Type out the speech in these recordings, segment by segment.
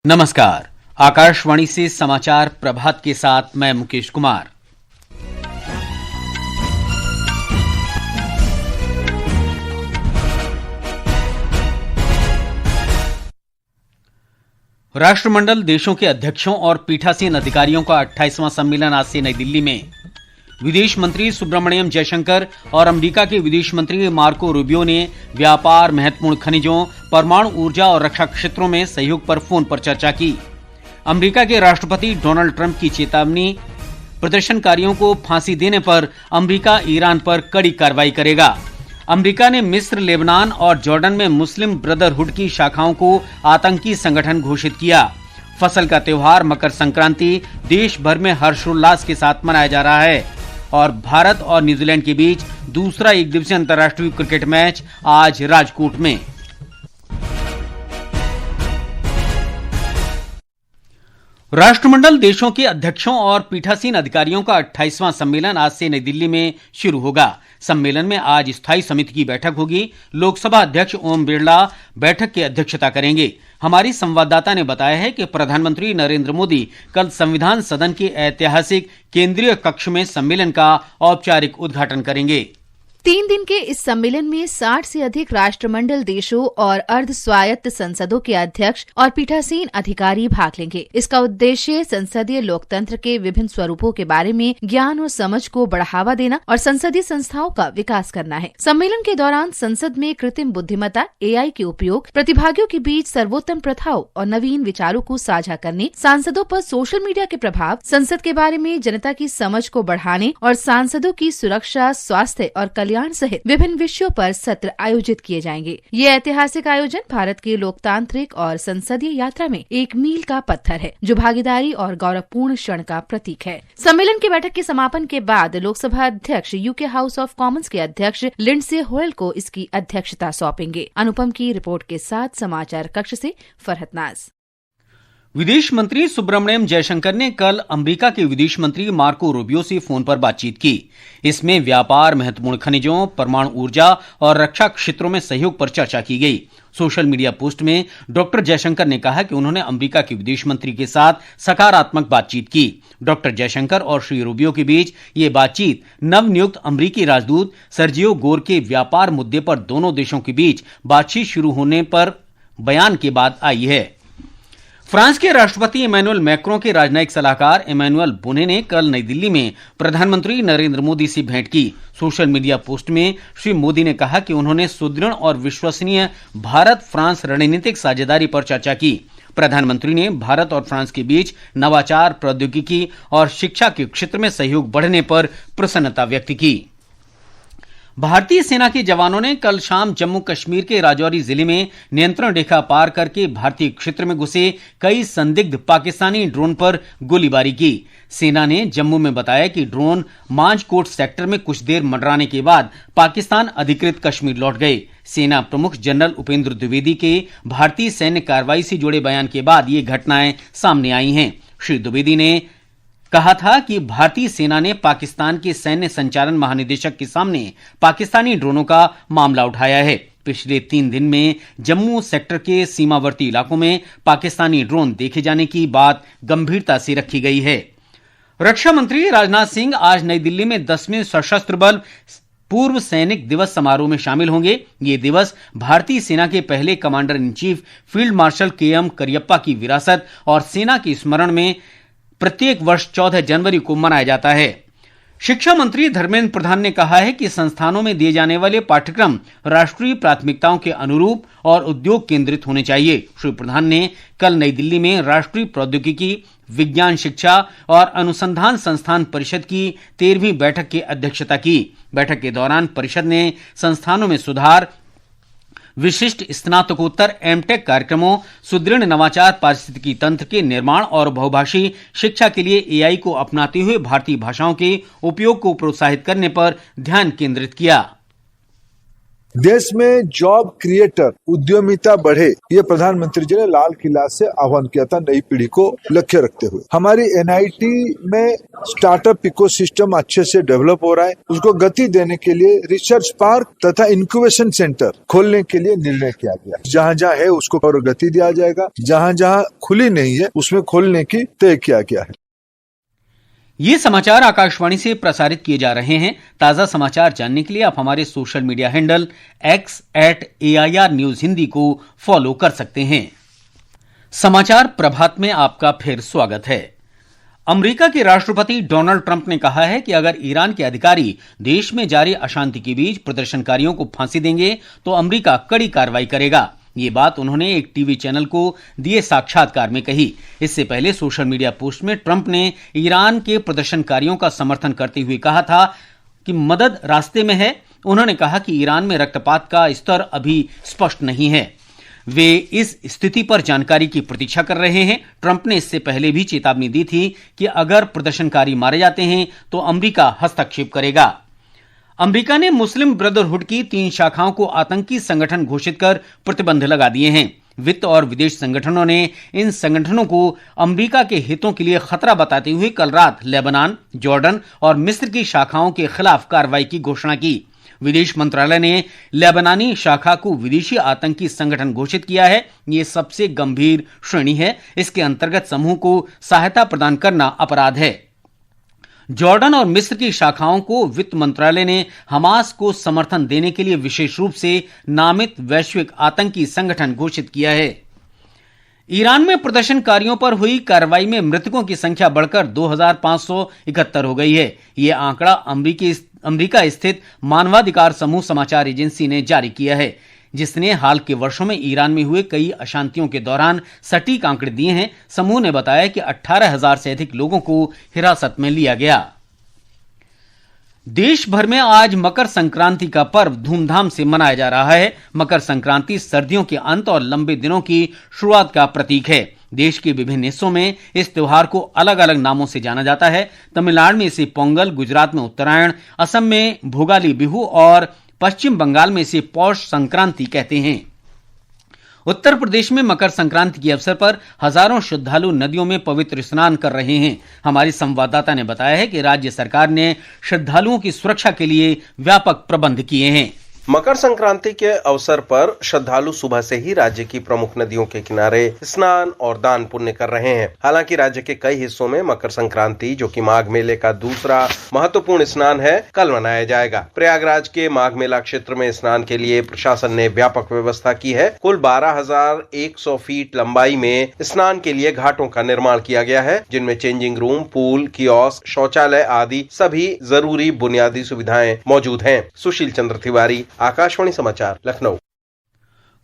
नमस्कार। आकाशवाणी से समाचार प्रभात के साथ मैं मुकेश कुमार। राष्ट्रमंडल देशों के अध्यक्षों और पीठासीन अधिकारियों का 28वां सम्मेलन आज से नई दिल्ली में। विदेश मंत्री सुब्रमण्यम जयशंकर और अमेरिका के विदेश मंत्री मार्को रूबियो ने व्यापार, महत्वपूर्ण खनिजों, परमाणु ऊर्जा और रक्षा क्षेत्रों में सहयोग पर फोन पर चर्चा की। अमेरिका के राष्ट्रपति डोनाल्ड ट्रंप की चेतावनी, प्रदर्शनकारियों को फांसी देने पर अमेरिका ईरान पर कड़ी कार्रवाई करेगा। अमेरिका ने मिस्र, लेबनान और जॉर्डन में मुस्लिम ब्रदरहुड की शाखाओं को आतंकी संगठन घोषित किया। फसल का त्योहार मकर संक्रांति देश भर में हर्षोल्लास के साथ मनाया जा रहा है और भारत और न्यूजीलैंड के बीच दूसरा एक दिवसीय अंतर्राष्ट्रीय क्रिकेट मैच आज राजकोट में। राष्ट्रमंडल देशों के अध्यक्षों और पीठासीन अधिकारियों का 28वां सम्मेलन आज से नई दिल्ली में शुरू होगा। सम्मेलन में आज स्थायी समिति की बैठक होगी। लोकसभा अध्यक्ष ओम बिरला बैठक की अध्यक्षता करेंगे। हमारी संवाददाता ने बताया है कि प्रधानमंत्री नरेंद्र मोदी कल संविधान सदन के ऐतिहासिक केंद्रीय कक्ष में सम्मेलन का औपचारिक उद्घाटन करेंगे। 3 दिन के इस सम्मेलन में 60 से अधिक राष्ट्रमंडल देशों और अर्ध स्वायत्त संसदों के अध्यक्ष और पीठासीन अधिकारी भाग लेंगे। इसका उद्देश्य संसदीय लोकतंत्र के विभिन्न स्वरूपों के बारे में ज्ञान और समझ को बढ़ावा देना और संसदीय संस्थाओं का विकास करना है। सम्मेलन के दौरान संसद में कृत्रिम बुद्धिमत्ता AI के उपयोग, प्रतिभागियों के बीच सर्वोत्तम प्रथाओं और नवीन विचारों को साझा करने, सांसदों पर सोशल मीडिया के प्रभाव, संसद के बारे में जनता की समझ को बढ़ाने और सांसदों की सुरक्षा, स्वास्थ्य और कल्याण सहित विभिन्न विषयों पर सत्र आयोजित किए जाएंगे। ये ऐतिहासिक आयोजन भारत की लोकतांत्रिक और संसदीय यात्रा में एक मील का पत्थर है, जो भागीदारी और गौरवपूर्ण क्षण का प्रतीक है। सम्मेलन की बैठक के समापन के बाद लोकसभा अध्यक्ष यूके हाउस ऑफ कॉमन्स के अध्यक्ष लिंडसे होयल को इसकी अध्यक्षता सौंपेंगे। अनुपम की रिपोर्ट के साथ समाचार कक्ष से फरहत नाज। विदेश मंत्री सुब्रमण्यम जयशंकर ने कल अमेरिका के विदेश मंत्री मार्को रूबियो से फोन पर बातचीत की। इसमें व्यापार, महत्वपूर्ण खनिजों, परमाणु ऊर्जा और रक्षा क्षेत्रों में सहयोग पर चर्चा की गई। सोशल मीडिया पोस्ट में डॉक्टर जयशंकर ने कहा कि उन्होंने अमेरिका के विदेश मंत्री के साथ सकारात्मक बातचीत की। डॉक्टर जयशंकर और श्री रूबियो के बीच ये बातचीत नवनियुक्त अमेरिकी राजदूत सर्जियो गोर के व्यापार मुद्दे पर दोनों देशों के बीच बातचीत शुरू होने पर बयान के बाद आई है। फ्रांस के राष्ट्रपति इमैनुअल मैक्रों के राजनयिक सलाहकार इमैनुअल बोने ने कल नई दिल्ली में प्रधानमंत्री नरेंद्र मोदी से भेंट की। सोशल मीडिया पोस्ट में श्री मोदी ने कहा कि उन्होंने सुदृढ़ और विश्वसनीय भारत फ्रांस रणनीतिक साझेदारी पर चर्चा की। प्रधानमंत्री ने भारत और फ्रांस के बीच नवाचार, प्रौद्योगिकी और शिक्षा के क्षेत्र में सहयोग बढ़ने पर प्रसन्नता व्यक्त की। भारतीय सेना के जवानों ने कल शाम जम्मू कश्मीर के राजौरी जिले में नियंत्रण रेखा पार करके भारतीय क्षेत्र में घुसे कई संदिग्ध पाकिस्तानी ड्रोन पर गोलीबारी की। सेना ने जम्मू में बताया कि ड्रोन मांजकोट सेक्टर में कुछ देर मंडराने के बाद पाकिस्तान अधिकृत कश्मीर लौट गए। सेना प्रमुख जनरल उपेंद्र द्विवेदी के भारतीय सैन्य कार्रवाई से जुड़े बयान के बाद ये घटनाएं सामने आई हैं। श्री द्विवेदी ने कहा था कि भारतीय सेना ने पाकिस्तान के सैन्य संचालन महानिदेशक के सामने पाकिस्तानी ड्रोनों का मामला उठाया है। पिछले 3 दिन में जम्मू सेक्टर के सीमावर्ती इलाकों में पाकिस्तानी ड्रोन देखे जाने की बात गंभीरता से रखी गई है। रक्षा मंत्री राजनाथ सिंह आज नई दिल्ली में 10वें सशस्त्र बल पूर्व सैनिक दिवस समारोह में शामिल होंगे। ये दिवस भारतीय सेना के पहले commander in chief field marshal KM Cariappa की विरासत और सेना के स्मरण में प्रत्येक वर्ष 14 जनवरी को मनाया जाता है। शिक्षा मंत्री धर्मेंद्र प्रधान ने कहा है कि संस्थानों में दिए जाने वाले पाठ्यक्रम राष्ट्रीय प्राथमिकताओं के अनुरूप और उद्योग केंद्रित होने चाहिए। श्री प्रधान ने कल नई दिल्ली में राष्ट्रीय प्रौद्योगिकी, विज्ञान शिक्षा और अनुसंधान संस्थान परिषद की 13वीं बैठक की अध्यक्षता की। बैठक के दौरान परिषद ने संस्थानों में सुधार, विशिष्ट स्नातकोत्तर एमटेक कार्यक्रमों, सुदृढ़ नवाचार पारिस्थितिकी तंत्र के निर्माण और बहुभाषी शिक्षा के लिए AI को अपनाते हुए भारतीय भाषाओं के उपयोग को प्रोत्साहित करने पर ध्यान केंद्रित किया। देश में जॉब क्रिएटर उद्यमिता बढ़े, ये प्रधानमंत्री जी ने लाल किला से आह्वान किया था नई पीढ़ी को लक्ष्य रखते हुए। हमारी एनआईटी में स्टार्टअप इकोसिस्टम अच्छे से डेवलप हो रहा है, उसको गति देने के लिए रिसर्च पार्क तथा इंक्यूबेशन सेंटर खोलने के लिए निर्णय किया गया। जहाँ जहाँ है उसको और गति दिया जाएगा, जहाँ जहाँ खुली नहीं है उसमें खोलने की तय किया गया है। ये समाचार आकाशवाणी से प्रसारित किए जा रहे हैं। ताजा समाचार जानने के लिए आप हमारे social media handle x@AIR News Hindi को फॉलो कर सकते हैं। समाचार प्रभात में आपका फिर स्वागत है। अमेरिका के राष्ट्रपति डोनाल्ड ट्रंप ने कहा है कि अगर ईरान के अधिकारी देश में जारी अशांति के बीच प्रदर्शनकारियों को फांसी देंगे तो अमेरिका कड़ी कार्रवाई करेगा। ये बात उन्होंने एक टीवी चैनल को दिए साक्षात्कार में कही। इससे पहले सोशल मीडिया पोस्ट में ट्रंप ने ईरान के प्रदर्शनकारियों का समर्थन करते हुए कहा था कि मदद रास्ते में है। उन्होंने कहा कि ईरान में रक्तपात का स्तर अभी स्पष्ट नहीं है, वे इस स्थिति पर जानकारी की प्रतीक्षा कर रहे हैं। ट्रंप ने इससे पहले भी चेतावनी दी थी कि अगर प्रदर्शनकारी मारे जाते हैं तो अमेरिका हस्तक्षेप करेगा। अमेरिका ने मुस्लिम ब्रदरहुड की 3 शाखाओं को आतंकी संगठन घोषित कर प्रतिबंध लगा दिए हैं। वित्त और विदेश संगठनों ने इन संगठनों को अमेरिका के हितों के लिए खतरा बताते हुए कल रात लेबनान, जॉर्डन और मिस्र की शाखाओं के खिलाफ कार्रवाई की घोषणा की। विदेश मंत्रालय ने लेबनानी शाखा को विदेशी आतंकी संगठन घोषित किया है। ये सबसे गंभीर श्रेणी है। इसके अंतर्गत समूह को सहायता प्रदान करना अपराध है। जॉर्डन और मिस्र की शाखाओं को वित्त मंत्रालय ने हमास को समर्थन देने के लिए विशेष रूप से नामित वैश्विक आतंकी संगठन घोषित किया है। ईरान में प्रदर्शनकारियों पर हुई कार्रवाई में मृतकों की संख्या बढ़कर 2571 हो गई है। यह आंकड़ा अमेरिका स्थित मानवाधिकार समूह समाचार एजेंसी ने जारी किया है, जिसने हाल के वर्षों में ईरान में हुए कई अशांतियों के दौरान सटीक आंकड़े दिए हैं। समूह ने बताया कि 18,000 से अधिक लोगों को हिरासत में लिया गया। देश भर में आज मकर संक्रांति का पर्व धूमधाम से मनाया जा रहा है। मकर संक्रांति सर्दियों के अंत और लंबे दिनों की शुरुआत का प्रतीक है। देश के विभिन्न हिस्सों में इस त्योहार को अलग अलग नामों से जाना जाता है। तमिलनाडु में इसे पोंगल, गुजरात में उत्तरायण, असम में भोगाली बिहू और पश्चिम बंगाल में इसे पौष संक्रांति कहते हैं। उत्तर प्रदेश में मकर संक्रांति के अवसर पर हजारों श्रद्धालु नदियों में पवित्र स्नान कर रहे हैं। हमारी संवाददाता ने बताया है कि राज्य सरकार ने श्रद्धालुओं की सुरक्षा के लिए व्यापक प्रबंध किए हैं। मकर संक्रांति के अवसर पर श्रद्धालु सुबह से ही राज्य की प्रमुख नदियों के किनारे स्नान और दान पुण्य कर रहे हैं। हालांकि राज्य के कई हिस्सों में मकर संक्रांति, जो कि माघ मेले का दूसरा महत्वपूर्ण स्नान है, कल मनाया जाएगा। प्रयागराज के माघ मेला क्षेत्र में स्नान के लिए प्रशासन ने व्यापक व्यवस्था की है। कुल 12,100 फीट लंबाई में स्नान के लिए घाटों का निर्माण किया गया है, जिनमें चेंजिंग रूम, पूल, कियोस्क, शौचालय आदि सभी जरूरी बुनियादी सुविधाएं मौजूद हैं। सुशील चंद्र तिवारी, आकाशवाणी समाचार, लखनऊ।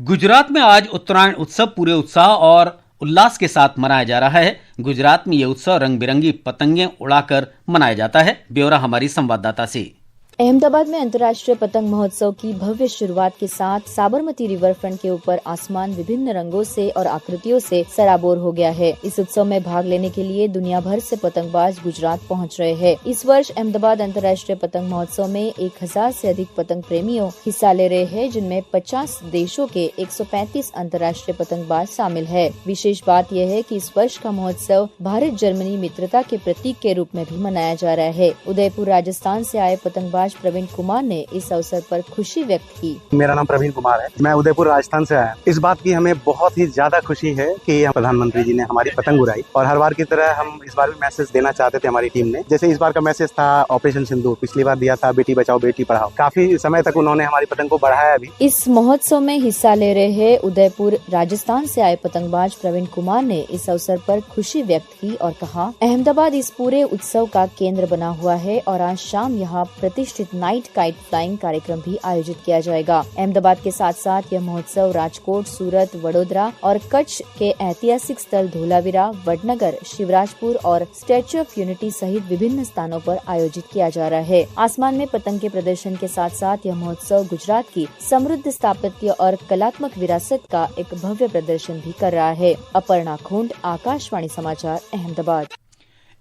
गुजरात में आज उत्तरायण उत्सव पूरे उत्साह और उल्लास के साथ मनाया जा रहा है। गुजरात में यह उत्सव रंग बिरंगी पतंगें उड़ाकर मनाया जाता है। ब्यौरा हमारी संवाददाता से। अहमदाबाद में अंतर्राष्ट्रीय पतंग महोत्सव की भव्य शुरुआत के साथ साबरमती रिवर फ्रंट के ऊपर आसमान विभिन्न रंगों से और आकृतियों से सराबोर हो गया है। इस उत्सव में भाग लेने के लिए दुनिया भर से पतंगबाज गुजरात पहुंच रहे हैं। इस वर्ष अहमदाबाद अंतर्राष्ट्रीय पतंग महोत्सव में 1000 से अधिक पतंग प्रेमियों हिस्सा ले रहे हैं, जिनमें 50 देशों के 135 अंतर्राष्ट्रीय पतंगबाज शामिल है। विशेष बात यह है कि इस वर्ष का महोत्सव भारत जर्मनी मित्रता के प्रतीक के रूप में भी मनाया जा रहा है। उदयपुर राजस्थान से आए पतंगबाज प्रवीण कुमार ने इस अवसर पर खुशी व्यक्त की। मेरा नाम प्रवीण कुमार है, मैं उदयपुर राजस्थान से आया। इस बात की हमें बहुत ही ज्यादा खुशी है कि प्रधानमंत्री जी ने हमारी पतंग उड़ाई, और हर बार की तरह हम इस बार भी मैसेज देना चाहते थे हमारी टीम ने। जैसे इस बार का मैसेज था ऑपरेशन सिंदूर, पिछली बार दिया था बेटी बचाओ बेटी पढ़ाओ। काफी समय तक उन्होंने हमारी पतंग को बढ़ाया भी। इस महोत्सव में हिस्सा ले रहे हैं उदयपुर राजस्थान से आए पतंगबाज प्रवीण कुमार ने इस अवसर पर खुशी व्यक्त की और कहा, अहमदाबाद इस पूरे उत्सव का केंद्र बना हुआ है और आज शाम यहाँ प्रतिष्ठित नाइट काइट फ्लाइंग कार्यक्रम भी आयोजित किया जाएगा। अहमदाबाद के साथ साथ यह महोत्सव राजकोट, सूरत, वडोदरा और कच्छ के ऐतिहासिक स्थल धोलावीरा, वडनगर, शिवराजपुर और स्टैच्यू ऑफ यूनिटी सहित विभिन्न स्थानों पर आयोजित किया जा रहा है। आसमान में पतंग के प्रदर्शन के साथ साथ यह महोत्सव गुजरात की समृद्ध स्थापत्य और कलात्मक विरासत का एक भव्य प्रदर्शन भी कर रहा है। अपर्णा खुंड, आकाशवाणी समाचार, अहमदाबाद।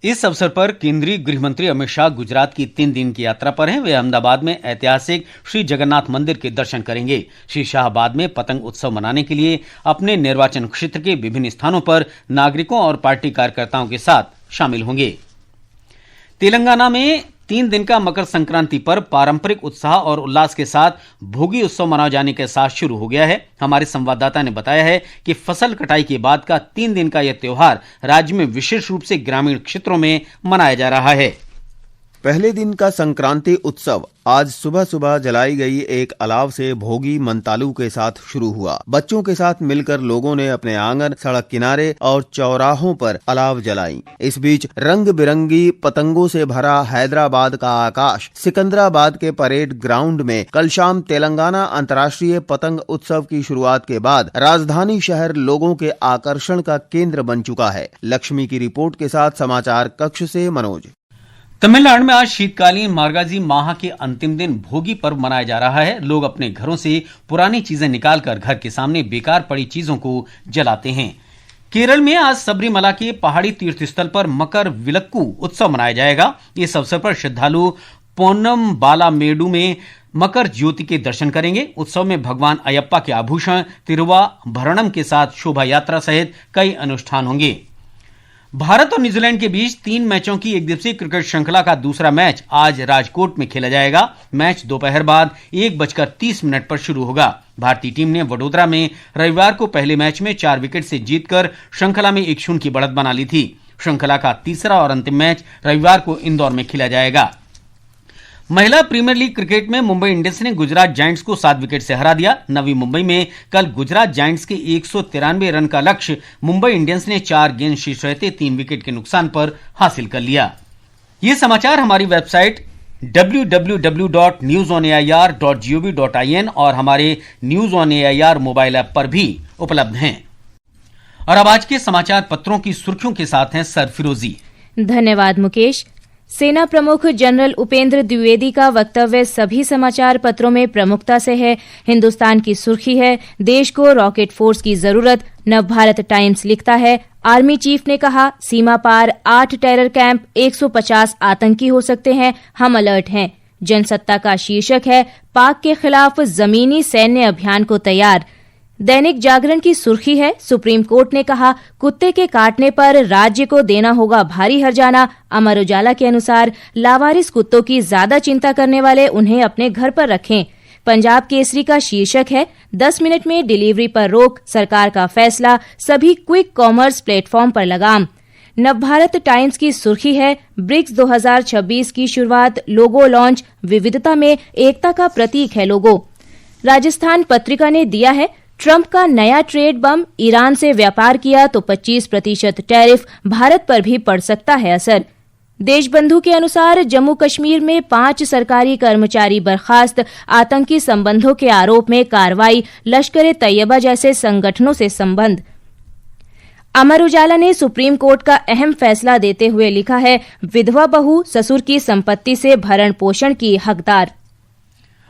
इस अवसर पर केंद्रीय गृह मंत्री अमित शाह गुजरात की 3 दिन की यात्रा पर हैं। वे अहमदाबाद में ऐतिहासिक श्री जगन्नाथ मंदिर के दर्शन करेंगे। श्री शाह बाद में पतंग उत्सव मनाने के लिए अपने निर्वाचन क्षेत्र के विभिन्न स्थानों पर नागरिकों और पार्टी कार्यकर्ताओं के साथ शामिल होंगे। तेलंगाना में 3 दिन का मकर संक्रांति पर्व पारंपरिक उत्साह और उल्लास के साथ भोगी उत्सव मनाए जाने के साथ शुरू हो गया है। हमारे संवाददाता ने बताया है कि फसल कटाई के बाद का 3 दिन का यह त्योहार राज्य में विशेष रूप से ग्रामीण क्षेत्रों में मनाया जा रहा है। पहले दिन का संक्रांति उत्सव आज सुबह सुबह जलाई गई एक अलाव से भोगी मनतालू के साथ शुरू हुआ। बच्चों के साथ मिलकर लोगों ने अपने आंगन, सड़क किनारे और चौराहों पर अलाव जलाई। इस बीच रंग बिरंगी पतंगों से भरा हैदराबाद का आकाश सिकंदराबाद के परेड ग्राउंड में कल शाम तेलंगाना अंतर्राष्ट्रीय पतंग उत्सव की शुरुआत के बाद राजधानी शहर लोगों के आकर्षण का केंद्र बन चुका है। लक्ष्मी की रिपोर्ट के साथ समाचार कक्ष से मनोज। तमिलनाडु में आज शीतकालीन मार्गजी माह के अंतिम दिन भोगी पर्व मनाया जा रहा है। लोग अपने घरों से पुरानी चीजें निकालकर घर के सामने बेकार पड़ी चीजों को जलाते हैं। केरल में आज सबरीमला के पहाड़ी तीर्थ स्थल पर मकर विलक्कू उत्सव मनाया जाएगा। इस अवसर पर श्रद्धालु पोन्नम बालामेडु में मकर ज्योति के दर्शन करेंगे। उत्सव में भगवान अयप्पा के आभूषण, तिरुवाभरणम के साथ शोभा यात्रा सहित कई अनुष्ठान होंगे। भारत और न्यूजीलैंड के बीच 3 मैचों की एक दिवसीय क्रिकेट श्रृंखला का दूसरा मैच आज राजकोट में खेला जाएगा। मैच दोपहर बाद 1:30 पर शुरू होगा। भारतीय टीम ने वडोदरा में रविवार को पहले मैच में 4 विकेट से जीतकर श्रृंखला में 1-0 की बढ़त बना ली थी। श्रृंखला का तीसरा और अंतिम मैच रविवार को इंदौर में खेला जाएगा। महिला प्रीमियर लीग क्रिकेट में मुंबई इंडियंस ने गुजरात जायंट्स को 7 विकेट से हरा दिया। नवी मुंबई में कल गुजरात जायंट्स के 193 रन का लक्ष्य मुंबई इंडियंस ने 4 गेंद शेष रहते 3 विकेट के नुकसान पर हासिल कर लिया। ये समाचार हमारी वेबसाइट www.newsonair.gov.in और हमारे news on AIR mobile app पर भी उपलब्ध हैं। और अब आज के समाचार पत्रों की सुर्खियों के साथ हैं सरफिरोजी। धन्यवाद मुकेश। सेना प्रमुख जनरल उपेंद्र द्विवेदी का वक्तव्य सभी समाचार पत्रों में प्रमुखता से है। हिंदुस्तान की सुर्खी है, देश को रॉकेट फोर्स की जरूरत। नवभारत टाइम्स लिखता है, आर्मी चीफ ने कहा सीमा पार 8 टेरर कैंप, 150 आतंकी हो सकते हैं, हम अलर्ट हैं। जनसत्ता का शीर्षक है, पाक के खिलाफ जमीनी सैन्य अभियान को तैयार। दैनिक जागरण की सुर्खी है, सुप्रीम कोर्ट ने कहा कुत्ते के काटने पर राज्य को देना होगा भारी हर्जाना। अमर उजाला के अनुसार लावारिस कुत्तों की ज्यादा चिंता करने वाले उन्हें अपने घर पर रखें। पंजाब केसरी का शीर्षक है, 10 मिनट में डिलीवरी पर रोक, सरकार का फैसला, सभी क्विक कॉमर्स प्लेटफॉर्म पर लगाम। नवभारत टाइम्स की सुर्खी है, ब्रिक्स 2026 की शुरुआत, लोगो लॉन्च, विविधता में एकता का प्रतीक है लोगो। राजस्थान पत्रिका ने दिया है, ट्रंप का नया ट्रेड बम, ईरान से व्यापार किया तो 25% टैरिफ, भारत पर भी पड़ सकता है असर। देशबंधु के अनुसार जम्मू कश्मीर में 5 सरकारी कर्मचारी बर्खास्त, आतंकी संबंधों के आरोप में कार्रवाई, लश्कर-ए-तैयबा जैसे संगठनों से संबंध। अमर उजाला ने सुप्रीम कोर्ट का अहम फैसला देते हुए लिखा है, विधवा बहू ससुर की संपत्ति से भरण पोषण की हकदार।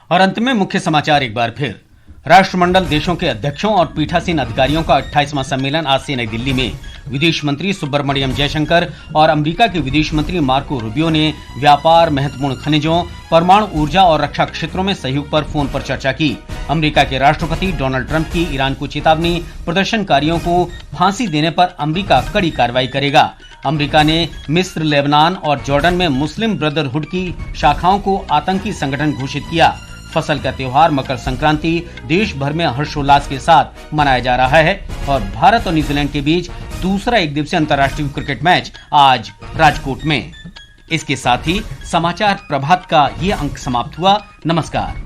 और अंत में मुख्य समाचार एक बार फिर। राष्ट्रमंडल देशों के अध्यक्षों और पीठासीन अधिकारियों का 28वां सम्मेलन आज से नई दिल्ली में। विदेश मंत्री सुब्रमण्यम जयशंकर और अमेरिका के विदेश मंत्री मार्को रूबियो ने व्यापार, महत्वपूर्ण खनिजों, परमाणु ऊर्जा और रक्षा क्षेत्रों में सहयोग पर फोन पर चर्चा की। अमेरिका के राष्ट्रपति डोनाल्ड ट्रंप की ईरान को चेतावनी, प्रदर्शनकारियों को फांसी देने पर अमेरिका कड़ी कार्रवाई करेगा। अमेरिका ने मिस्र, लेबनान और जॉर्डन में मुस्लिम ब्रदरहुड की शाखाओं को आतंकी संगठन घोषित किया। फसल का त्योहार मकर संक्रांति देश भर में हर्षोल्लास के साथ मनाया जा रहा है। और भारत और न्यूजीलैंड के बीच दूसरा एक दिवसीय अंतर्राष्ट्रीय क्रिकेट मैच आज राजकोट में। इसके साथ ही समाचार प्रभात का ये अंक समाप्त हुआ। नमस्कार।